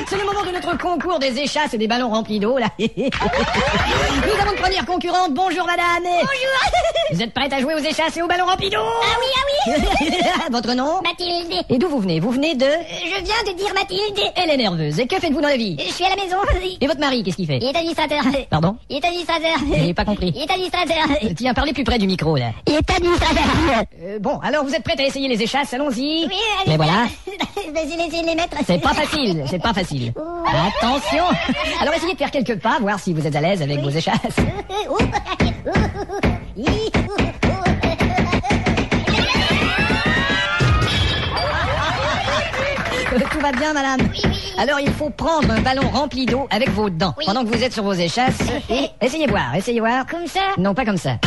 C'est le moment de notre concours des échasses et des ballons remplis d'eau, là. Nous avons une première concurrente. Bonjour, madame. Bonjour. Vous êtes prête à jouer aux échasses et aux ballons remplis d'eau? Ah oui. Votre nom? Mathilde. Et d'où vous venez? Vous venez de... Je viens de dire Mathilde. Elle est nerveuse. Et que faites-vous dans la vie? Je suis à la maison. Et votre mari, qu'est-ce qu'il fait? Il est administrateur. Pardon? Il est administrateur. J'ai pas compris. Il est administrateur. Tiens, parlez plus près du micro, là. Il est administrateur. Bon, alors vous êtes prête à essayer les échasses? Allons-y. Oui, allez. Mais voilà. Vas-y, essayez de les mettre. C'est pas facile, c'est pas facile. Attention. Alors essayez de faire quelques pas, voir si vous êtes à l'aise avec vos échasses. Tout va bien, madame? Oui. Alors il faut prendre un ballon rempli d'eau avec vos dents Oui. pendant que vous êtes sur vos échasses. Et essayez voir. Comme ça. Non, pas comme ça.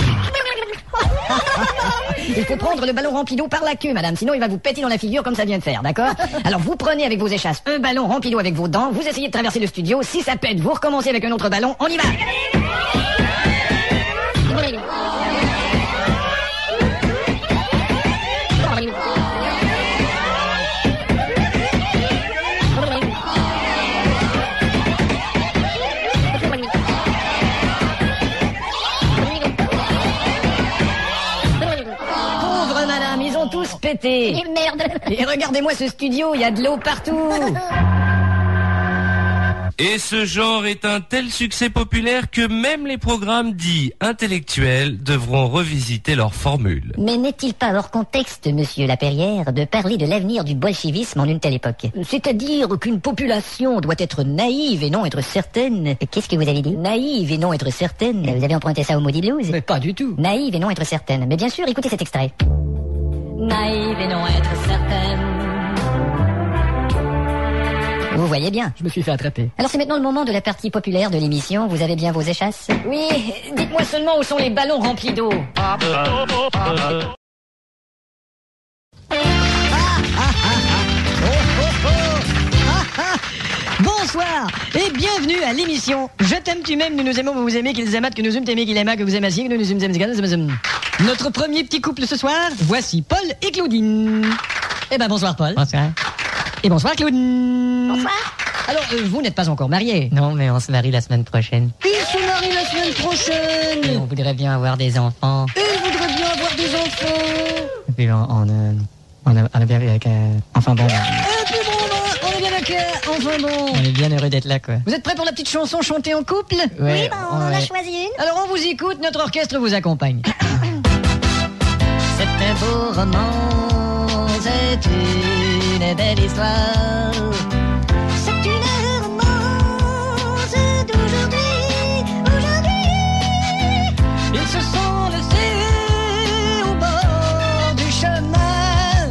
Il faut prendre le ballon rempli d'eau par la queue, madame, sinon il va vous péter dans la figure comme ça vient de faire, d'accord? Alors vous prenez avec vos échasses un ballon rempli d'eau avec vos dents, vous essayez de traverser le studio, si ça pète, vous recommencez avec un autre ballon, on y va! Pauvre madame, ils ont tous pété! Et merde. Et regardez-moi ce studio, il y a de l'eau partout! Et ce genre est un tel succès populaire que même les programmes dits intellectuels devront revisiter leur formule. Mais n'est-il pas hors contexte, monsieur Laperrière, de parler de l'avenir du bolchevisme en une telle époque? C'est-à-dire qu'une population doit être naïve et non être certaine. Qu'est-ce que vous avez dit? Naïve et non être certaine. Vous avez emprunté ça au Maudit Blues? Mais pas du tout. Naïve et non être certaine. Mais bien sûr, écoutez cet extrait. Naïve et non être certaine. Vous voyez bien. Je me suis fait attraper. Alors c'est maintenant le moment de la partie populaire de l'émission. Vous avez bien vos échasses? Oui, dites-moi seulement où sont les ballons remplis d'eau. Bonsoir et bienvenue à l'émission Je t'aime, tu m'aimes, nous nous aimons, vous vous aimez, qu'ils aiment, que nous aiment, t'aimer, qu'il aima, que vous aimez, que nous nous aimons. Notre premier petit couple ce soir, voici Paul et Claudine. Eh ben bonsoir Paul. Bonsoir. Et bonsoir Claudine. Bonsoir. Alors, vous n'êtes pas encore mariés? Non, mais on se marie la semaine prochaine. Ils se marient la semaine Et prochaine. on voudrait bien avoir des enfants. Ils voudraient bien avoir des enfants. Et puis on a bien... enfin bon, Et puis bon, on est bien d'accord. Enfin bon. on est bien heureux d'être là, quoi. Vous êtes prêts pour la petite chanson chantée en couple? Oui, on en a ouais. choisi une. Alors on vous écoute, notre orchestre vous accompagne. C'est un beau roman, c'est une belle histoire. C'est une romance d'aujourd'hui. Ils se sont laissés au bord du chemin.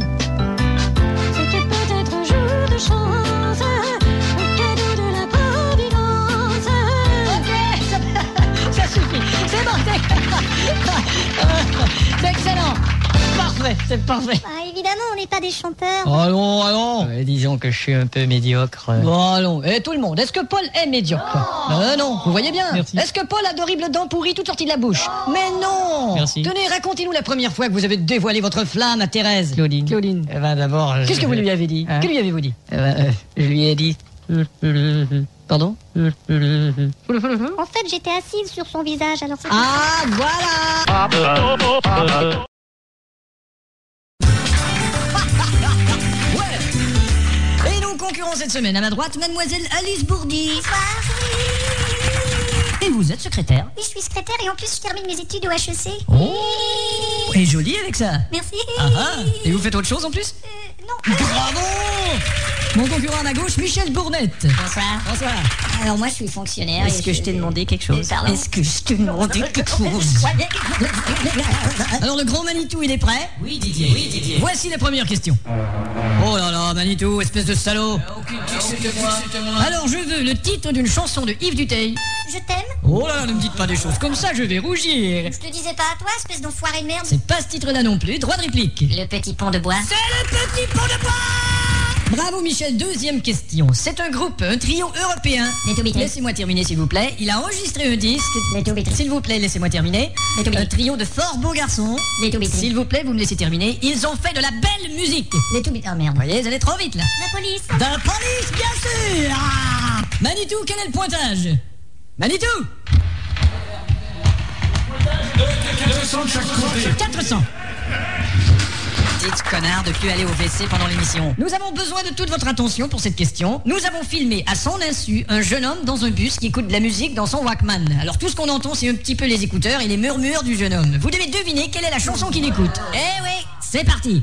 C'était peut-être un jour de chance, un cadeau de la providence. Ok, ça suffit, c'est bon, c'est excellent. Parfait, c'est parfait. Ah, évidemment, on n'est pas des chanteurs. Allons. Disons que je suis un peu médiocre. Bon, allons. Et tout le monde, est-ce que Paul est médiocre? Non, vous voyez bien. Merci. Est-ce que Paul a d'horribles dents pourries toutes sorties de la bouche? Mais non. Merci. Tenez, racontez-nous la première fois que vous avez dévoilé votre flamme à Thérèse. Claudine. Claudine. Eh ben, d'abord... Qu'est-ce que vous lui avez dit? Hein? Que lui avez-vous dit? Je lui ai dit... Pardon? En fait, j'étais assise sur son visage, alors c'est... Ah, voilà. Ouais. Et nos concurrents cette semaine, à ma droite, mademoiselle Alice Bourdi. Et vous êtes secrétaire? Oui, je suis secrétaire et en plus, je termine mes études au HEC. Oh, et joli avec ça. Merci. Et vous faites autre chose en plus? Non. Bravo. Mon concurrent à ma gauche, Michel Bournette. Bonsoir. Bonsoir. Alors moi, je suis fonctionnaire. Est-ce que je t'ai demandé quelque chose? Pardon? Est-ce que je t'ai demandé quelque chose? Alors le grand Manitou, il est prêt? Oui, Didier. Voici la première question. Oh là là, Manitou, espèce de salaud. Alors je veux le titre d'une chanson de Yves Duteil. Je t'aime. Oh là là, ne me dites pas des choses comme ça, je vais rougir. Je te disais pas à toi, espèce d'enfoiré de merde. C'est pas ce titre-là non plus, droit de réplique. Le petit pont de bois. C'est le petit pont de bois. Bravo Michel, deuxième question. C'est un groupe, un trio européen. Les Two Beatles. Laissez-moi terminer s'il vous plaît. Il a enregistré un disque. Les Two Beatles. S'il vous plaît, laissez-moi terminer. Les Two Beatles. Un trio de fort beaux garçons. Les Two Beatles. S'il vous plaît, vous me laissez terminer. Ils ont fait de la belle musique. Les Two Beatles. Ah merde. Vous voyez, vous allez trop vite là. La police. The Police, bien sûr. Ah Manitou, quel est le pointage? Manitou 400. Petite connard de plus aller au WC pendant l'émission. Nous avons besoin de toute votre attention pour cette question. Nous avons filmé à son insu un jeune homme dans un bus qui écoute de la musique dans son Walkman. Alors tout ce qu'on entend, c'est un petit peu les écouteurs et les murmures du jeune homme. Vous devez deviner quelle est la chanson qu'il écoute. Eh oui, c'est parti.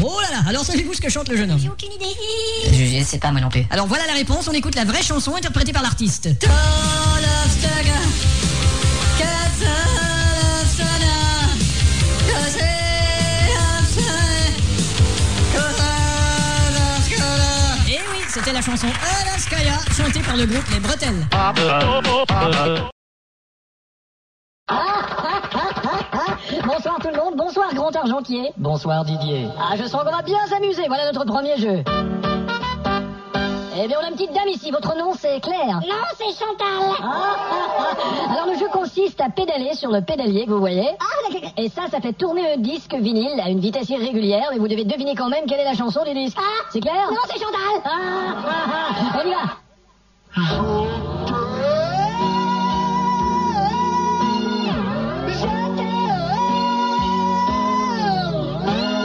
Oh là là, alors savez-vous ce que chante le jeune homme? J'ai aucune idée. Je sais pas moi non plus. Alors voilà la réponse, on écoute la vraie chanson interprétée par l'artiste. Eh oui, c'était la chanson Alaskaya, chantée par le groupe Les Bretelles. Bonsoir tout le monde, bonsoir Grand Argentier. Bonsoir Didier. Ah, je sens qu'on va bien s'amuser, voilà notre premier jeu. Eh bien, on a une petite dame ici, votre nom c'est Claire. Non, c'est Chantal. Alors le jeu consiste à pédaler sur le pédalier que vous voyez. Et ça fait tourner un disque vinyle à une vitesse irrégulière, mais vous devez deviner quand même quelle est la chanson du disque. Ah. C'est clair? Non, c'est Chantal. On y va.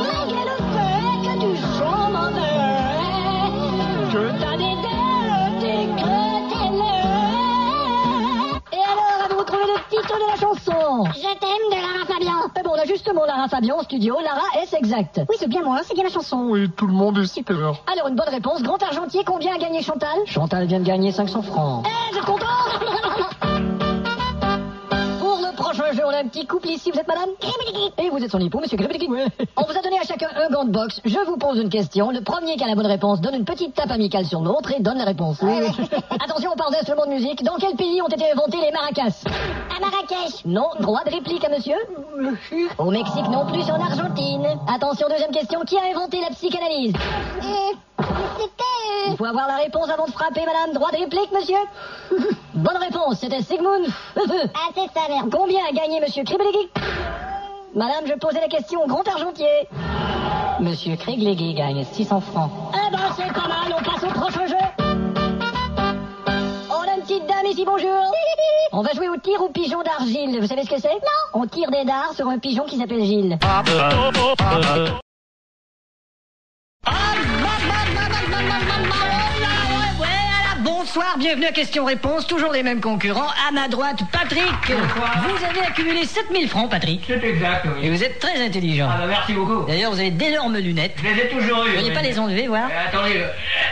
Malgré le fait que tu sois Je t'en Et alors, avez-vous trouvé le titre de la chanson? Je t'aime de Lara Fabian. Eh bon, on a justement Lara Fabian en studio. Lara, est-ce exact? Oui, c'est bien moi, c'est bien la chanson. Oui, tout le monde est super. Alors, une bonne réponse. Grand Argentier, combien a gagné Chantal? Chantal vient de gagner 500 francs. Eh, vous êtes content? Pour le prochain jeu, on a un petit couple ici. Vous êtes madame? Et vous êtes son époux, monsieur Gribidiki. On vous a donné à chacun un gant de boxe. Je vous pose une question. Le premier qui a la bonne réponse donne une petite tape amicale sur l'autre et donne la réponse. Attention, on parle d'instruments de musique. Dans quel pays ont été inventés les maracas? À Marrakech. Non, droit de réplique à monsieur? Au Mexique non plus, en Argentine. Attention, deuxième question. Qui a inventé la psychanalyse? C'était... Il faut avoir la réponse avant de frapper, madame. Droit de réplique, monsieur? Bonne réponse, c'était Sigmund. Ah, c'est ça, merde. Combien a gagné monsieur Kribelegi? Madame, je posais la question au Grand Argentier. Monsieur Kribelegi gagne 600 francs. Eh ben, c'est pas mal, on passe au prochain jeu. On a une petite dame ici, bonjour. On va jouer au tir au pigeon d'argile. Vous savez ce que c'est? Non. On tire des dards sur un pigeon qui s'appelle Gilles. Bonsoir, bienvenue à Question-Réponse, toujours les mêmes concurrents. À ma droite, Patrick. Vous avez accumulé 7000 francs, Patrick. C'est exact, oui. Et vous êtes très intelligent. Ah bah merci beaucoup. D'ailleurs, vous avez d'énormes lunettes. Je les ai toujours eues. Vous n'allez pas les enlever, voir? Attendez.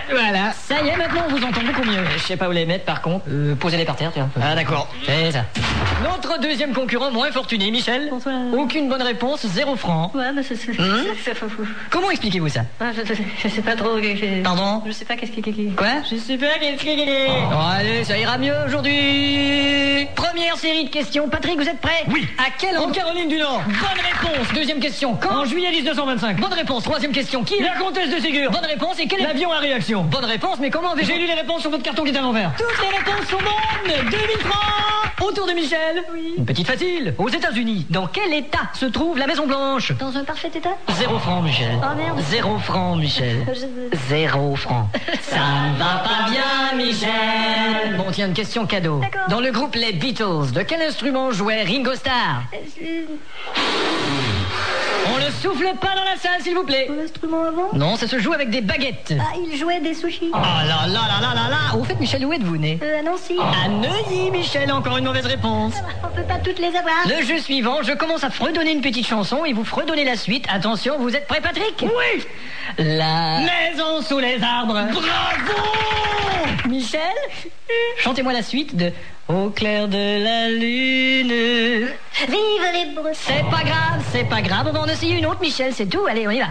Voilà. Ça y est, maintenant on vous entend beaucoup mieux. Je sais pas où les mettre, par contre. Posez-les par terre, tiens. Ah, d'accord. C'est ça. Notre deuxième concurrent moins fortuné, Michel. Bonsoir. Aucune bonne réponse, 0 francs. Ouais, mais c'est fou. Comment expliquez-vous ça? Ah, je sais pas trop. Pardon? Je sais pas qu'est-ce qui... Quoi? Je sais pas qu'est-ce qu'il est. Bon, allez, ça ira mieux aujourd'hui. Première série de questions. Patrick, vous êtes prêt? Oui. À quel endroit? En Caroline du Nord. Bonne réponse. Deuxième question. Quand? En juillet 1925. Bonne réponse. Troisième question. Qui? La comtesse de Ségur. Bonne réponse. Et quel est... L'avion à réaction. Bonne réponse, mais comment avez-vous... J'ai lu les réponses sur votre carton qui est à l'envers. Toutes les réponses sont bonnes. 2000 francs. Autour de Michel. Oui. Une petite facile. Aux États-Unis, dans quel état se trouve la Maison Blanche? Dans un parfait état? 0 francs, Michel. Oh merde. 0 francs, Michel. 0 francs. Ça ne va pas bien, Michel. Bon, tiens, une question cadeau. D'accord. Dans le groupe Les Beatles, de quel instrument jouait Ringo Starr? On le souffle pas dans la salle, s'il vous plaît. L'instrument avant? Non, ça se joue avec des baguettes. Ah, il jouait des sushis. Ah là là là là là là. Au fait, Michel, où êtes-vous né? À Nancy. À Neuilly, Michel, encore une mauvaise réponse. On peut pas toutes les avoir. Le jeu suivant, je commence à fredonner une petite chanson et vous fredonnez la suite. Attention, vous êtes prêt, Patrick? Oui. La Maison sous les arbres. Bravo! Michel, chantez-moi la suite de Au clair de la lune. Vive les Bretons. C'est pas grave, on va en essayer une autre, Michel, c'est tout, allez, on y va.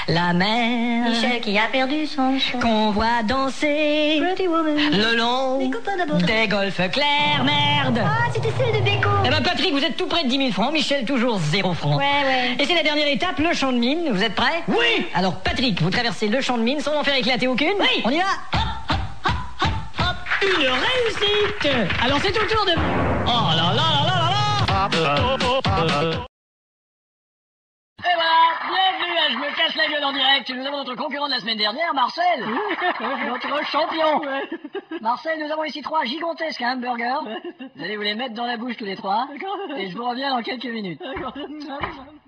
La mer, Michel qui a perdu son chat. qu'on voit danser Pretty woman. le long Des copains d'abord. des golfes clairs, merde. Ah, c'était celle de Beko. Eh ben Patrick, vous êtes tout près de 10 000 francs, Michel toujours 0 francs. Ouais. Et c'est la dernière étape, le champ de mine, vous êtes prêts? Oui. Alors Patrick, vous traversez le champ de mine sans en faire éclater aucune? Oui. On y va. Hop, hop, hop, hop, hop. Une réussite. Alors c'est au tour de... Oh là là là là là là. Et voilà, bienvenue à Je me casse la gueule en direct. Nous avons notre concurrent de la semaine dernière, Marcel. Notre champion. Marcel, nous avons ici 3 gigantesques hamburgers. Vous allez vous les mettre dans la bouche tous les 3. Et je vous reviens dans quelques minutes.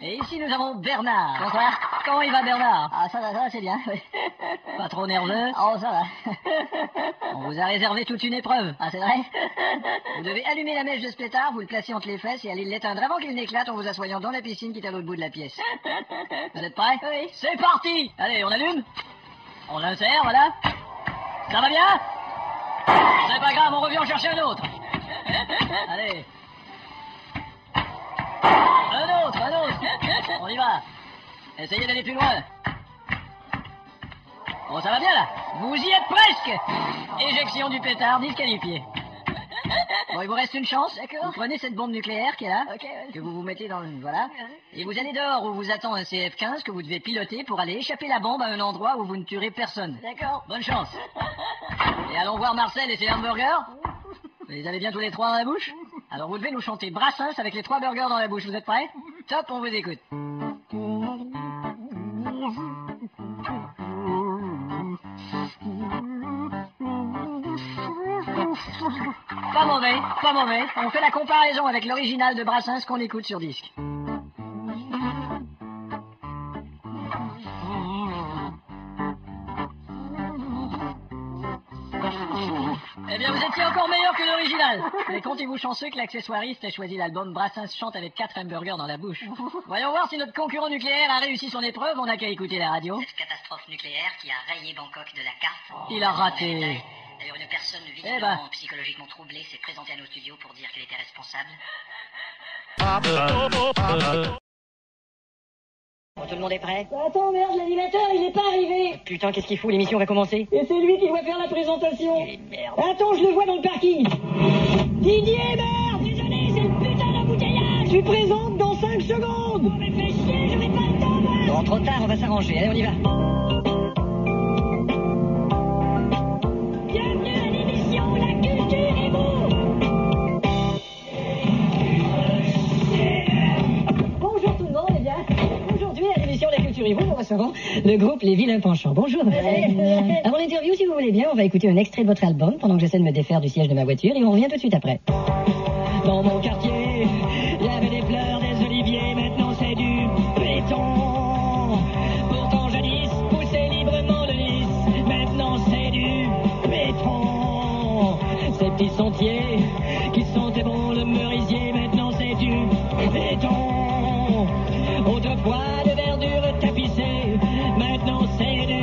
Et ici nous avons Bernard. Bonsoir. Comment il va Bernard? Ah, ça va, c'est bien. Pas trop nerveux? Oh, ça va. On vous a réservé toute une épreuve. Ah, c'est vrai? Vous devez allumer la mèche de ce pétard, vous le placez entre les fesses et aller l'éteindre avant qu'il n'éclate en vous assoyant dans la piscine qui est à l'autre bout de la pièce. Vous êtes prêts? Oui. C'est parti! Allez, on allume. On l'insère, voilà. Ça va bien? C'est pas grave, on revient en chercher un autre. Allez. Un autre. On y va. Essayez d'aller plus loin. Bon, ça va bien, là. Vous y êtes presque. Éjection du pétard, disqualifié. Bon, il vous reste une chance. D'accord. Vous prenez cette bombe nucléaire qui est là, Ok, ouais. que vous mettez dans le... Voilà. Et vous allez dehors où vous attend un CF-15 que vous devez piloter pour aller échapper la bombe à un endroit où vous ne tuerez personne. D'accord. Bonne chance. Et allons voir Marcel et ses hamburgers. Vous les avez bien tous les 3 dans la bouche? Alors vous devez nous chanter Brassens avec les 3 burgers dans la bouche. Vous êtes prêts? Top, on vous écoute. Pas mauvais. On fait la comparaison avec l'original de Brassens qu'on écoute sur disque. Eh bien, vous étiez encore meilleur que l'original. Mais comptez-vous chanceux que l'accessoiriste ait choisi l'album Brassens chante avec 4 hamburgers dans la bouche. Voyons voir si notre concurrent nucléaire a réussi son épreuve. On n'a qu'à écouter la radio. Cette catastrophe nucléaire qui a rayé Bangkok de la carte. Il a raté. D'ailleurs, une personne visiblement Eh ben. psychologiquement troublée s'est présentée à nos studios pour dire qu'elle était responsable. Bon, tout le monde est prêt? Attends, merde, l'animateur, il est pas arrivé. Putain, qu'est-ce qu'il fout? L'émission va commencer. Et c'est lui qui doit faire la présentation. Merde. Attends, je le vois dans le parking. Didier, merde, désolé, c'est le putain d'embouteillage. Tu présentes dans 5 secondes. Oh, mais fais chier, j'aurai pas le temps, moi. Bon, trop tard, on va s'arranger. Allez, on y va. Bienvenue à l'émission La Culture et vous. Bonjour tout le monde, eh bien. Aujourd'hui, à l'émission La Culture et vous, nous recevons le groupe Les Vilains Penchants. Bonjour. Avant l'interview, si vous voulez bien, on va écouter un extrait de votre album pendant que j'essaie de me défaire du siège de ma voiture et on revient tout de suite après. Dans mon quartier, il y avait des fleurs, des oliviers, maintenant c'est du béton. Pourtant jadis poussait librement le lys, maintenant c'est du béton. Ces petits sentiers qui sentaient bon le merisier, maintenant c'est du béton. Autrefois de verdure tapissée, maintenant c'est du...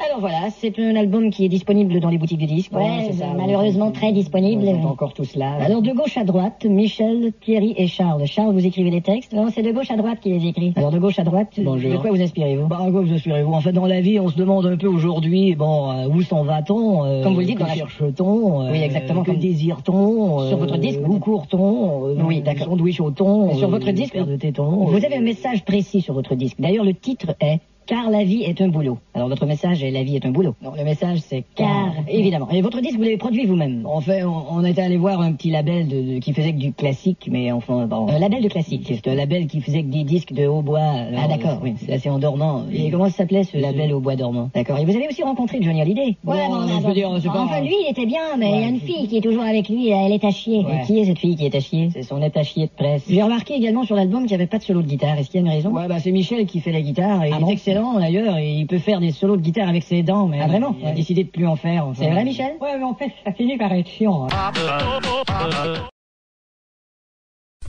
Alors voilà, c'est un album qui est disponible dans les boutiques de disques. Ouais, c'est ça. malheureusement très disponible. Ils sont encore tous là. Alors de gauche à droite, Michel, Thierry et Charles. Charles, vous écrivez les textes? Non, c'est de gauche à droite qui les écrit. Alors de gauche à droite, Bonjour. de quoi vous inspirez-vous? Bah, à quoi vous inspirez-vous? En fait, dans la vie, on se demande un peu aujourd'hui, où s'en va-t-on? Comme vous le dites, que dans la- cherche-t-on? Oui, exactement, Que comme- désire-t-on? Sur votre disque, vous Où dites. court-on? Oui, d'accord. Sandwich-on? Sur votre disque, Paire de tétons? Vous avez un message précis sur votre disque. D'ailleurs, le titre est « Car la vie est un boulot ». Alors, votre message est « La vie est un boulot ». Non, le message, c'est « Car ». Évidemment. Et votre disque, vous l'avez produit vous-même? En fait, on était allé voir un petit label qui faisait que du classique, mais enfin, bon. Un label de classique. C'est un label qui faisait que des disques de hautbois. Ah, d'accord, oui. C'est assez endormant. Et comment ça s'appelait ce Label au bois dormant. D'accord. Et vous avez aussi rencontré Johnny Hallyday? Ouais, Bon, bon, je veux dire, c'est pas... Enfin, lui, il était bien, mais il y a une Ouais. fille qui est toujours avec lui, elle est à chier. Ouais. Et qui est cette fille qui est à chier? C'est son attaché de presse. J'ai remarqué également sur l'album qu'il n'y avait pas de solo de guitare. Est-ce qu'il y a une raison? Ouais, bah c'est Michel qui fait la guitare et Ah il bon est excellent d'ailleurs et il peut faire des solos de guitare avec ses dents. Mais Ah, vraiment? Il a Ouais. décidé de plus en faire. Enfin. C'est vrai, Michel? Ouais, mais en fait, ça finit par être chiant. Hein.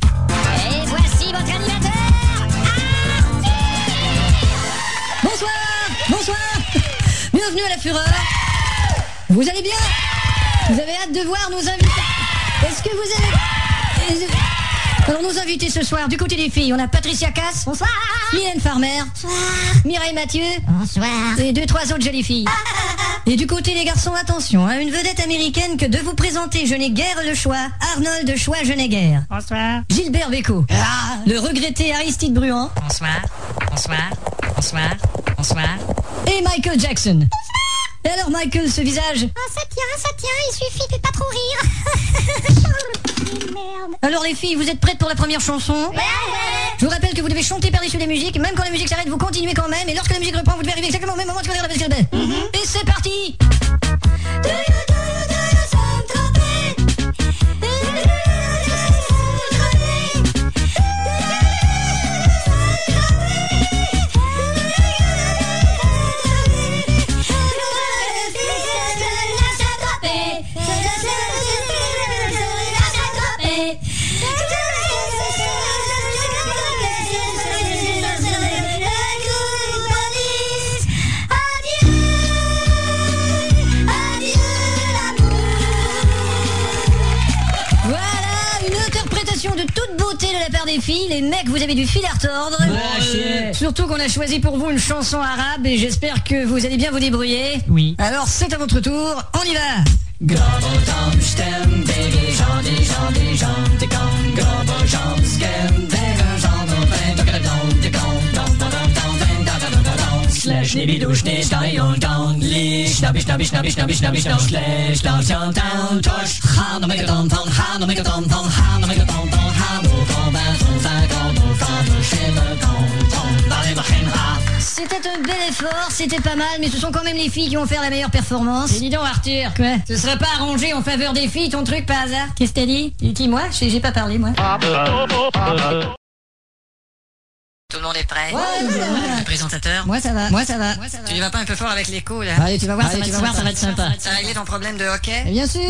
Et voici votre animateur, Bonsoir. Bienvenue à la Fureur. Vous allez bien? Vous avez hâte de voir nos invités? Est-ce que vous avez... Alors nos invités ce soir, du côté des filles, on a Patricia Cass. Bonsoir. Mylène Farmer. Bonsoir. Mireille Mathieu. Bonsoir. Et 2-3 autres jolies filles. Et du côté des garçons, attention, hein, une vedette américaine que de vous présenter, je n'ai guère le choix. Arnold Schwarzenegger. Bonsoir. Gilbert Bécaud. Le regretté Aristide Bruand. Bonsoir. Bonsoir. Bonsoir. Bonsoir. Et Michael Jackson. Bonsoir. Et alors Michael, ce visage? Ah, ça tient, il suffit de pas trop rire. Merde. Alors les filles, vous êtes prêtes pour la première chanson? Ouais. Je vous rappelle que vous devez chanter par-dessus les musiques, même quand la musique s'arrête, vous continuez quand même, et lorsque la musique reprend, vous devez arriver exactement au même moment que la musique s'arrête. Et c'est parti! De toute beauté de la part des filles, les mecs, vous avez du fil à retordre. Surtout qu'on a choisi pour vous une chanson arabe et j'espère que vous allez bien vous débrouiller. Oui. Alors c'est à votre tour, on y va. C'était un bel effort, c'était pas mal, mais ce sont quand même les filles qui vont faire la meilleure performance. Et dis donc Arthur, quoi? Ce serait pas arrangé en faveur des filles ton truc par hasard? Qu'est-ce que t'as dit? Qui moi? J'ai pas parlé moi. Tout le monde est prêt? Ouais. Le présentateur? Moi ça va. Tu y vas pas un peu fort avec l'écho là? Allez, tu vas voir, ça va être sympa. Ça a réglé ton problème de hockey? Bien sûr.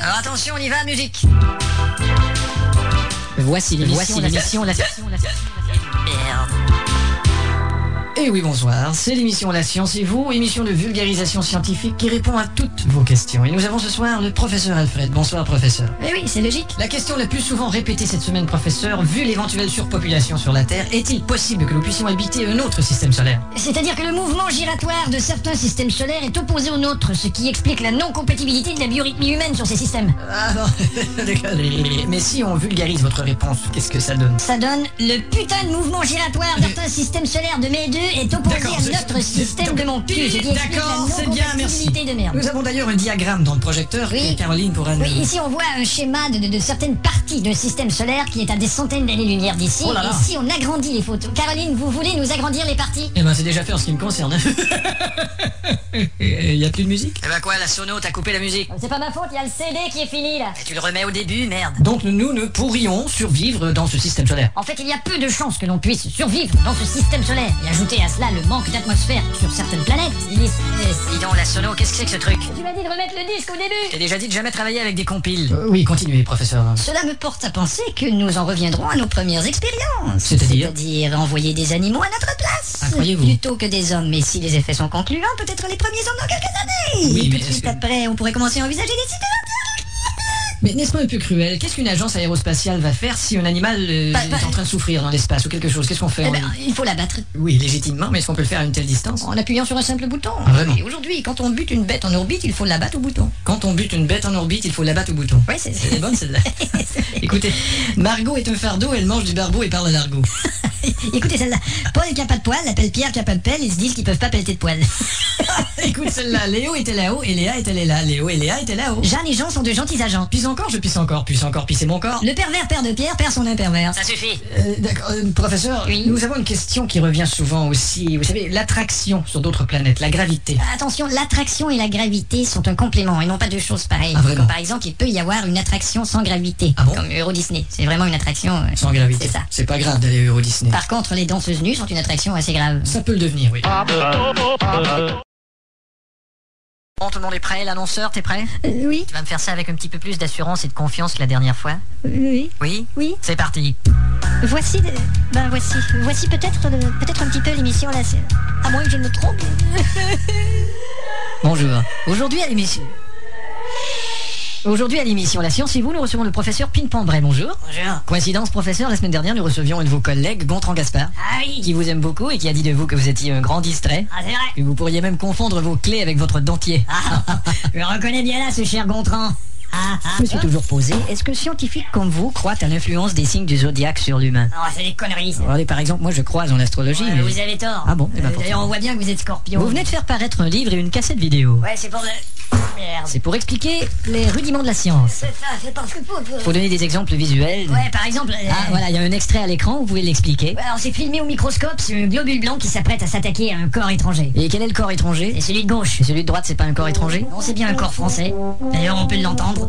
Alors attention, on y va, musique! Voici l'émission, la... Merde. Et oui, bonsoir, c'est l'émission La Science et vous, émission de vulgarisation scientifique qui répond à toutes vos questions. Et nous avons ce soir le professeur Alfred. Bonsoir, professeur. Eh oui, c'est logique. La question la plus souvent répétée cette semaine, professeur, vu l'éventuelle surpopulation sur la Terre, est-il possible que nous puissions habiter un autre système solaire? C'est-à-dire que le mouvement giratoire de certains systèmes solaires est opposé au nôtre, ce qui explique la non-compatibilité de la biorhythmie humaine sur ces systèmes. Ah non, d'accord. Mais si on vulgarise votre réponse, qu'est-ce que ça donne? Ça donne le putain de mouvement giratoire d'un système solaire de mes deux est opposé à notre système de mon cul. Ce qui explique D'accord, la c'est bien, merci. non-compatibilité de merde. Nous avons d'ailleurs un diagramme dans le projecteur Oui. que Caroline pourra nous... Oui, ici on voit un schéma de certaines parties d'un système solaire qui est à des centaines d'années-lumière d'ici. Oh là là. Et si on agrandit les photos... Caroline, vous voulez nous agrandir les parties? Eh ben c'est déjà fait en ce qui me concerne. Y a plus de musique? Eh ben quoi, la sono, t'as coupé la musique? C'est pas ma faute, il y a le CD qui est fini là. Et tu le remets au début, merde. Donc nous ne pourrions survivre dans ce système solaire. En fait, il y a peu de chances que l'on puisse survivre dans ce système solaire. Et ajouter à cela le manque d'atmosphère sur certaines planètes. Dis donc, la sono, qu'est-ce que c'est que ce truc? Tu m'as dit de remettre le disque au début. T'as déjà dit de jamais travailler avec des compiles. Oui, continuez, professeur. Cela me porte à penser que nous en reviendrons à nos premières expériences. C'est-à-dire envoyer des animaux à notre place. Ah, croyez-vous? Plutôt que des hommes. Mais si les effets sont concluants, peut-être les premiers hommes dans quelques années. Oui, Et mais tout de est-ce suite que- après, on pourrait commencer à envisager des systèmes. Mais n'est-ce pas un peu cruel? Qu'est-ce qu'une agence aérospatiale va faire si un animal est en train de souffrir dans l'espace ou quelque chose? Qu'est-ce qu'on fait? Eh ben, il faut l'abattre. Oui, légitimement, mais est-ce qu'on peut le faire à une telle distance? En appuyant sur un simple bouton. Ah, vraiment? Et aujourd'hui, quand on bute une bête en orbite, il faut l'abattre au bouton. Quand on bute une bête en orbite, il faut l'abattre au bouton. Oui, c'est Elle est bonne celle-là. Écoutez, Margot est un fardeau, elle mange du barbeau et parle à l'argot. Écoutez celle-là. Paul qui a pas de poil appelle Pierre qui a pas de pelle, ils se disent qu'ils peuvent pas pelleter de poil. Écoute celle-là, Léo était là-haut et Léa était là. Léo et Léa étaient là-haut. Jeanne et Jean sont de gentils agents. Pisse encore, je pisse encore, puisse encore pisser mon corps. Le pervers père de Pierre perd son impervers. Ça suffit. D'accord, professeur, Oui. nous avons une question qui revient souvent aussi. Vous savez, l'attraction sur d'autres planètes, la gravité. Attention, l'attraction et la gravité sont un complément et non pas deux choses pareilles. Ah, vraiment? Comme par exemple, il peut y avoir une attraction sans gravité. Ah bon? Comme Euro Disney. C'est vraiment une attraction. Sans gravité. C'est ça. C'est pas grave d'aller à Euro Disney. Par contre, les danseuses nues sont une attraction assez grave. Ça peut le devenir, oui. Bon, tout le monde est prêt, l'annonceur, t'es prêt? Oui, Tu vas me faire ça avec un petit peu plus d'assurance et de confiance que la dernière fois? oui, Oui? oui. C'est parti. Voici, voici peut-être un petit peu l'émission là. À moins que je ne me trompe. Bonjour. Aujourd'hui à l'émission. Aujourd'hui à l'émission La Science et vous, nous recevons le professeur Pin-Pan-Bray. Bonjour. Bonjour. Coïncidence, professeur, la semaine dernière, nous recevions un de vos collègues, Gontran Gaspard, Ah oui. qui vous aime beaucoup et qui a dit de vous que vous étiez un grand distrait. Ah, c'est vrai. Que vous pourriez même confondre vos clés avec votre dentier. Ah, je le reconnais bien là, ce cher Gontran. Je me suis toujours posé, est-ce que scientifiques comme vous croient à l'influence des signes du zodiaque sur l'humain? Oh, c'est des conneries, ça. Regardez, par exemple, moi je crois en astrologie. Ouais, mais... vous avez tort. Ah bon, eh ben, D'ailleurs, on voit bien que vous êtes scorpion. Vous venez de faire paraître un livre et une cassette vidéo. Ouais, c'est pour le... Merde. C'est pour expliquer les rudiments de la science. C'est ça, c'est parce que Faut donner des exemples visuels. Ouais, par exemple... Ah voilà, il y a un extrait à l'écran, vous pouvez l'expliquer. Ouais, alors c'est filmé au microscope, c'est un globule blanc qui s'apprête à s'attaquer à un corps étranger. Et quel est le corps étranger? C'est celui de gauche. Et celui de droite, c'est pas un corps étranger? Non, c'est bien un corps français. D'ailleurs, on peut l'entendre.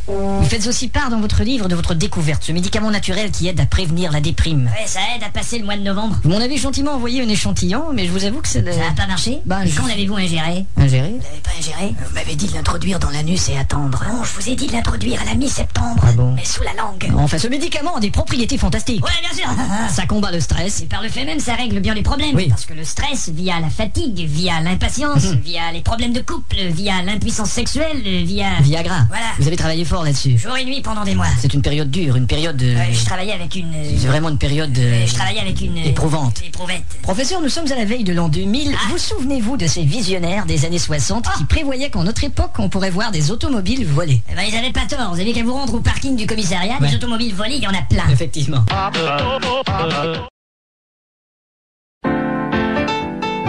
Vous faites aussi part dans votre livre de votre découverte, ce médicament naturel qui aide à prévenir la déprime. Ouais, ça aide à passer le mois de novembre. Vous m'en avez gentiment envoyé un échantillon, mais je vous avoue que c'est... Ça a pas marché? Bah, Et quand l'avez-vous ingéré? Ingéré? Vous l'avez pas ingéré? Vous m'avez dit de l'introduire dans l'anus et attendre. Non, je vous ai dit de l'introduire à la mi-septembre. Ah bon? Mais sous la langue. Enfin, ce médicament a des propriétés fantastiques. Ouais, bien sûr. Ça combat le stress. Et par le fait même, ça règle bien les problèmes. Oui. Parce que le stress, via la fatigue, via l'impatience, via les problèmes de couple, via l'impuissance sexuelle, via... Viagra. Voilà. Vous avez travaillé fort là-dessus. Jour et nuit pendant des mois. C'est une période dure, une période... Je travaillais avec une... C'est vraiment une période... Je travaillais avec une... éprouvante. Éprouvette. Professeur, nous sommes à la veille de l'an 2000. Vous souvenez-vous de ces visionnaires des années 60 qui prévoyaient qu'en notre époque, on pourrait voir des automobiles volées? Eh ben, ils avaient pas tort. Vous avez qu'à vous rendre au parking du commissariat. Ouais. Des automobiles volées, il y en a plein. Effectivement.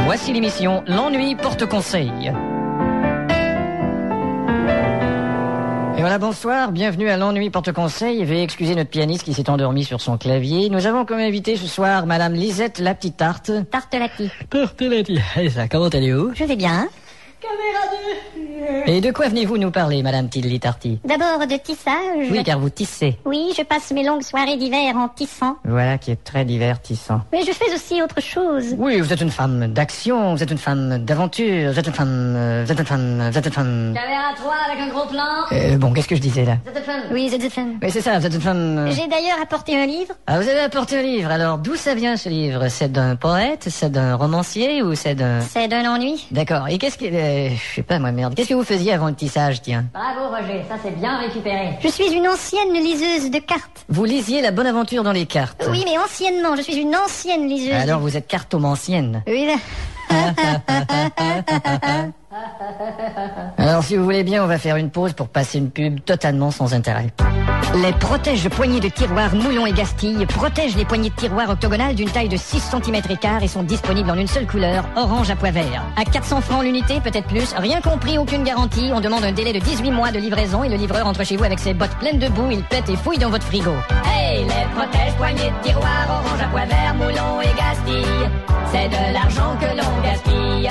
Voici l'émission L'ennui porte conseil. Et voilà, bonsoir, bienvenue à l'ennui porte-conseil. Veuillez excuser notre pianiste qui s'est endormi sur son clavier. Nous avons comme invité ce soir Madame Lisette la petite tarte. Tartelati. Tartelati. Et ça, comment allez-vous? Je vais bien. Et de quoi venez-vous nous parler, Madame Tilly Tarty? D'abord de tissage. Oui, car vous tissez. Oui, je passe mes longues soirées d'hiver en tissant. Voilà qui est très divertissant. Mais je fais aussi autre chose. Oui, vous êtes une femme d'action, vous êtes une femme d'aventure, vous êtes une femme... Vous êtes une femme... Caméra 3 avec un gros plan. Bon, qu'est-ce que je disais là? Oui, c'est fun. Oui, c'est ça, vous êtes une femme... J'ai d'ailleurs apporté un livre. Ah, vous avez apporté un livre, alors d'où ça vient ce livre? C'est d'un poète, c'est d'un romancier ou c'est d'un... C'est d'un ennui. D'accord, et qu'est-ce que... je sais pas moi, merde. Qu'est-ce que vous faisiez avant le tissage, tiens? Bravo Roger, ça c'est bien récupéré. Je suis une ancienne liseuse de cartes. Vous lisiez La Bonne Aventure dans les cartes? Oui, mais anciennement, je suis une ancienne liseuse. Alors vous êtes cartomancienne. Oui, là. Alors si vous voulez bien, on va faire une pause pour passer une pub totalement sans intérêt. Les protège-poignées de tiroir Moulon et Gastille protègent les poignées de tiroir octogonales d'une taille de 6 cm et sont disponibles en une seule couleur, orange à pois vert. À 400 francs l'unité, peut-être plus, rien compris, aucune garantie. On demande un délai de 18 mois de livraison et le livreur entre chez vous avec ses bottes pleines de boue, il pète et fouille dans votre frigo. Hey, les protège-poignées de tiroir orange à pois vert, Moulon et Gastille, c'est de l'argent que l'on gaspille.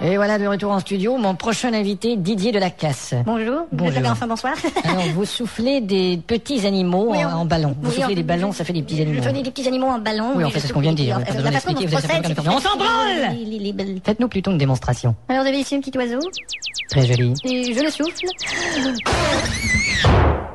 Et voilà, de retour en studio, mon prochain invité, Didier de la Casse. Bonjour. Bonjour. Vous avez enfin bonsoir. Alors, vous soufflez des petits animaux Oui, en ballon. Vous oui, soufflez des ballons, ça fait des petits animaux. Je fais des petits animaux en ballon. Oui, en fait, c'est ce qu'on vient de dire. Vous La devez façon dont l'expliquer, je vous avez procède, fait on s'en branle! Faites-nous plutôt une démonstration. Alors, vous avez ici un petit oiseau. Très joli. Et je le souffle.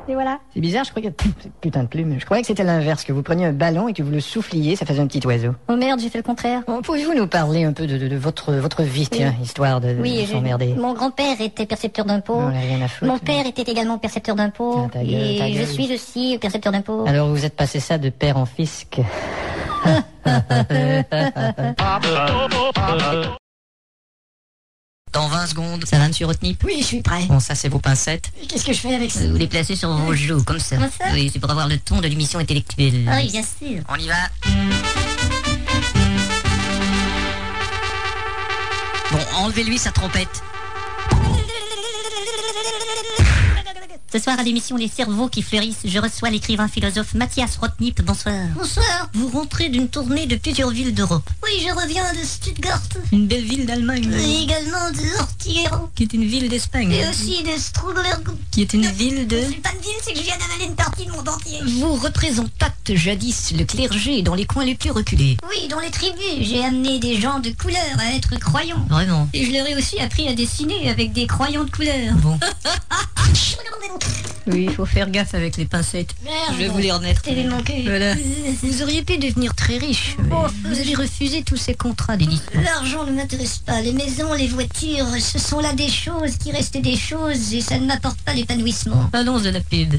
Et voilà. C'est bizarre, je croyais que... Putain de plume. Je croyais que c'était l'inverse, que vous preniez un ballon et que vous le souffliez, ça faisait un petit oiseau. Oh merde, j'ai fait le contraire. Bon, pouvez-vous nous parler un peu de votre vie, tiens, histoire de s'emmerder? Mon grand-père était percepteur d'impôts. On n'a rien à foutre. Mon père était également percepteur d'impôts. Ta gueule, ta Et je gueule. suis aussi percepteur d'impôts. Alors vous êtes passé ça de père en fisc. Dans 20 secondes, ça va, monsieur Rotnip? Oui, je suis prêt. Bon, ça, c'est vos pincettes. Qu'est-ce que je fais avec ça? Vous les placez sur vos joues, comme ça. Comme ça? Oui, c'est pour avoir le ton de l'émission intellectuelle. Ah oui, bien sûr. On y va. Bon, enlevez-lui sa trompette. Ce soir à l'émission Les cerveaux qui fleurissent, je reçois l'écrivain philosophe Mathias Rotnip. Bonsoir. Bonsoir. Vous rentrez d'une tournée de plusieurs villes d'Europe. Oui, je reviens de Stuttgart. Une belle ville d'Allemagne. Et également de Ortiguero. Qui est une ville d'Espagne. Et aussi de Struglergo. Qui est une ville de... C'est pas une ville, c'est que je viens d'avaler une partie de mon dentier. Vous représentâtes jadis le clergé dans les coins les plus reculés. Oui, dans les tribus, j'ai amené des gens de couleur à être croyants. Vraiment. Et je leur ai aussi appris à dessiner avec des croyants de couleur. Bon. Oui, il faut faire gaffe avec les pincettes. Merde. Je vais vous les remettre. T'es manqué. Voilà. Vous auriez pu devenir très riche. Mais vous avez refusé tous ces contrats d'édition. L'argent ne m'intéresse pas. Les maisons, les voitures, ce sont là des choses qui restent des choses et ça ne m'apporte pas l'épanouissement. Allons de la pub.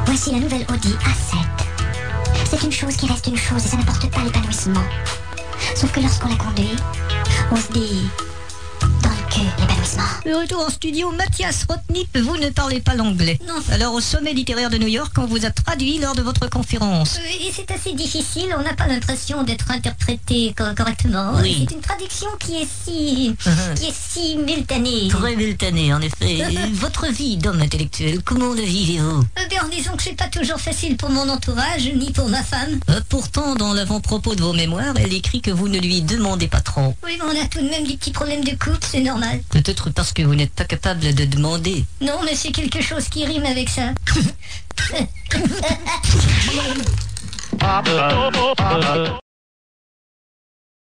Voici la nouvelle Audi A7. C'est une chose qui reste une chose et ça n'apporte pas l'épanouissement. Sauf que lorsqu'on la conduit, on se dit dans le cul l'épanouissement. Le retour en studio, Mathias Rotnip, vous ne parlez pas l'anglais. Non. Alors au sommet littéraire de New York, on vous a traduit lors de votre conférence. Et c'est assez difficile, on n'a pas l'impression d'être interprété correctement. Oui. C'est une traduction qui est si simultanée. Très multané, en effet. Votre vie d'homme intellectuel, comment le vivez-vous? Bien, disons que c'est pas toujours facile pour mon entourage, ni pour ma femme. Pourtant, dans l'avant-propos de vos mémoires, elle écrit que vous ne lui demandez pas trop. Oui, mais on a tout de même des petits problèmes de couple, c'est normal. Peut-être parce que vous n'êtes pas capable de demander. Non, mais c'est quelque chose qui rime avec ça.